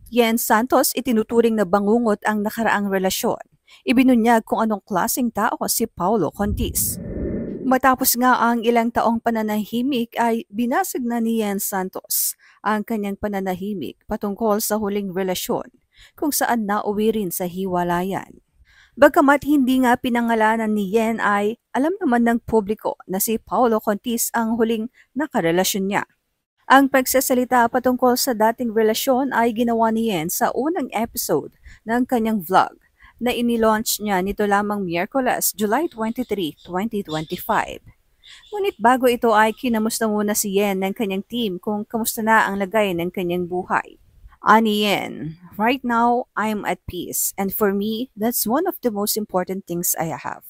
Yen Santos itinuturing na bangungot ang nakaraang relasyon. Ibinunyag kung anong klaseng tao si Paulo Contis. Matapos nga ang ilang taong pananahimik ay binasag na ni Yen Santos ang kanyang pananahimik patungkol sa huling relasyon kung saan nauwi rin sa hiwalayan. Bagamat hindi nga pinangalanan ni Yen ay alam naman ng publiko na si Paulo Contis ang huling nakarelasyon niya. Ang pagsasalita patungkol sa dating relasyon ay ginawa ni Yen sa unang episode ng kanyang vlog na inilaunch niya nito lamang Miyerkules, July 23, 2025. Ngunit bago ito ay kinamusta muna si Yen ng kanyang team kung kamusta na ang lagay ng kanyang buhay. Ani Yen, right now I'm at peace and for me, that's one of the most important things I have.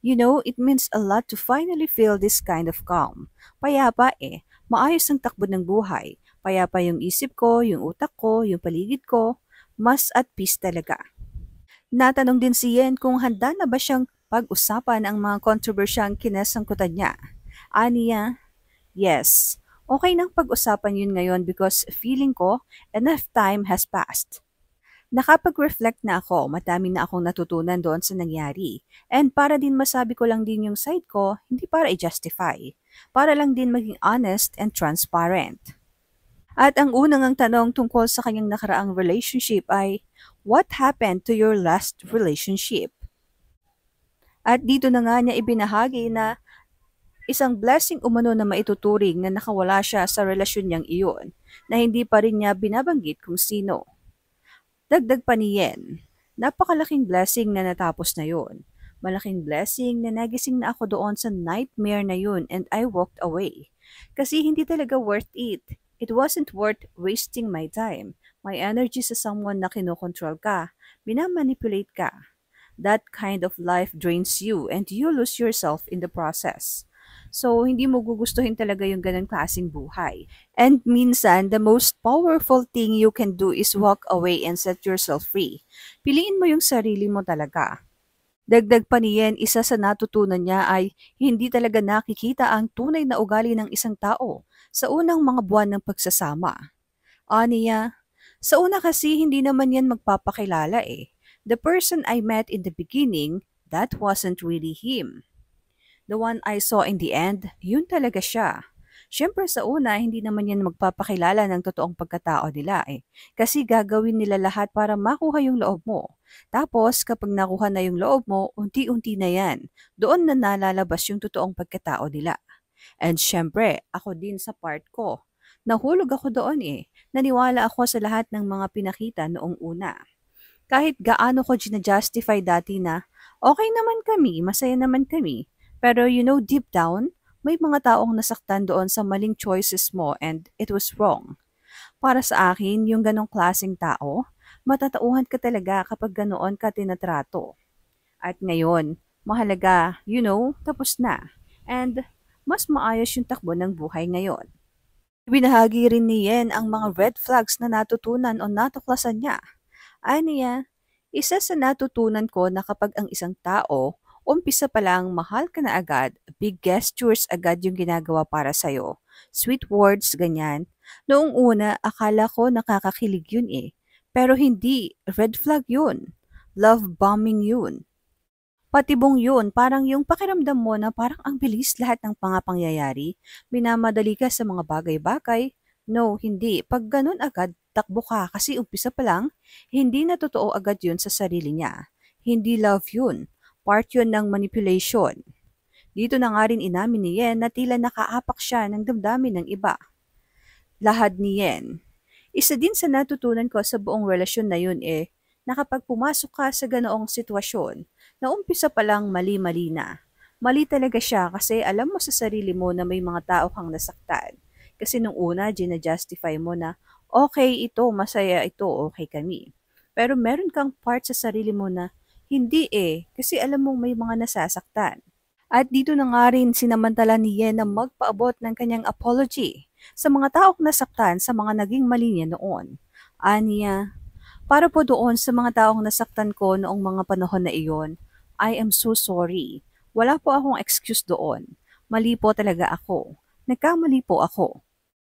You know, it means a lot to finally feel this kind of calm. Payapa maayos ang takbo ng buhay. Payapa yung isip ko, yung utak ko, yung paligid ko, mas at peace talaga. Natanong din si Yen kung handa na ba siyang pag-usapan ang mga kontrobersyang kinasangkutan niya. Aniya, yes, okay nang pag-usapan yun ngayon because feeling ko enough time has passed. Nakapag-reflect na ako, madami na akong natutunan doon sa nangyari. And para din masabi ko lang din yung side ko, hindi para i-justify. Para lang din maging honest and transparent. At ang unang ang tanong tungkol sa kanyang nakaraang relationship ay, what happened to your last relationship? At dito na nga niya ibinahagi na isang blessing umano na maituturing na nakawala siya sa relasyon niyang iyon, na hindi pa rin niya binabanggit kung sino. Dagdag pa ni Yen, napakalaking blessing na natapos na yun. Malaking blessing na nagising na ako doon sa nightmare na yun and I walked away. Kasi hindi talaga worth it. It wasn't worth wasting my time, my energy sa someone na kinokontrol ka, minamanipulate ka. That kind of life drains you and you lose yourself in the process. So, hindi mo gugustuhin talaga yung ganang klaseng buhay. And minsan, the most powerful thing you can do is walk away and set yourself free. Piliin mo yung sarili mo talaga. Dagdag pa niyan, isa sa natutunan niya ay hindi talaga nakikita ang tunay na ugali ng isang tao sa unang mga buwan ng pagsasama. Aniya, sa una kasi hindi naman yan magpapakilala eh. The person I met in the beginning, that wasn't really him. The one I saw in the end, yun talaga siya. Siyempre sa una, hindi naman yan magpapakilala ng totoong pagkatao nila eh. Kasi gagawin nila lahat para makuha yung loob mo. Tapos kapag nakuha na yung loob mo, unti-unti na yan. Doon na nalalabas yung totoong pagkatao nila. And siyempre, ako din sa part ko. Nahulog ako doon eh. Naniwala ako sa lahat ng mga pinakita noong una. Kahit gaano ko ginajustify dati na, okay naman kami, masaya naman kami. Pero you know, deep down, may mga taong nasaktan doon sa maling choices mo and it was wrong. Para sa akin, yung ganong klaseng tao, matatauhan ka talaga kapag ganoon ka tinatrato. At ngayon, mahalaga, you know, tapos na. And mas maayos yung takbo ng buhay ngayon. Ibinahagi rin ni Yen ang mga red flags na natutunan o natuklasan niya. Aniya, isa sa natutunan ko na kapag ang isang tao, umpisa pa lang mahal ka na agad, big gestures agad yung ginagawa para sa'yo. Sweet words, ganyan. Noong una, akala ko nakakakilig yun eh. Pero hindi, red flag yun. Love bombing yun. Patibong yun, parang yung pakiramdam mo na parang ang bilis lahat ng pangyayari, minamadali ka sa mga bagay-bagay. No, hindi. Pag ganun agad, takbo ka kasi umpisa pa lang, hindi na totoo agad yun sa sarili niya. Hindi love yun. Part yun ng manipulation. Dito na nga rin inamin ni Yen na tila nakaapak siya ng damdamin ng iba. Lahad ni Yen. Isa din sa natutunan ko sa buong relasyon na yun na kapag pumasok ka sa ganoong sitwasyon, na umpisa pa lang mali-mali na. Mali talaga siya kasi alam mo sa sarili mo na may mga tao kang nasaktan. Kasi nung una, gina-justify mo na, okay ito, masaya ito, okay kami. Pero meron kang part sa sarili mo na, hindi kasi alam mong may mga nasasaktan. At dito na nga rin sinamantala ni Yen na magpaabot ng kanyang apology sa mga taong nasaktan sa mga naging mali niya noon. Aniya, para po doon sa mga taong nasaktan ko noong mga panahon na iyon, I am so sorry. Wala po akong excuse doon. Mali po talaga ako. Nagkamali po ako.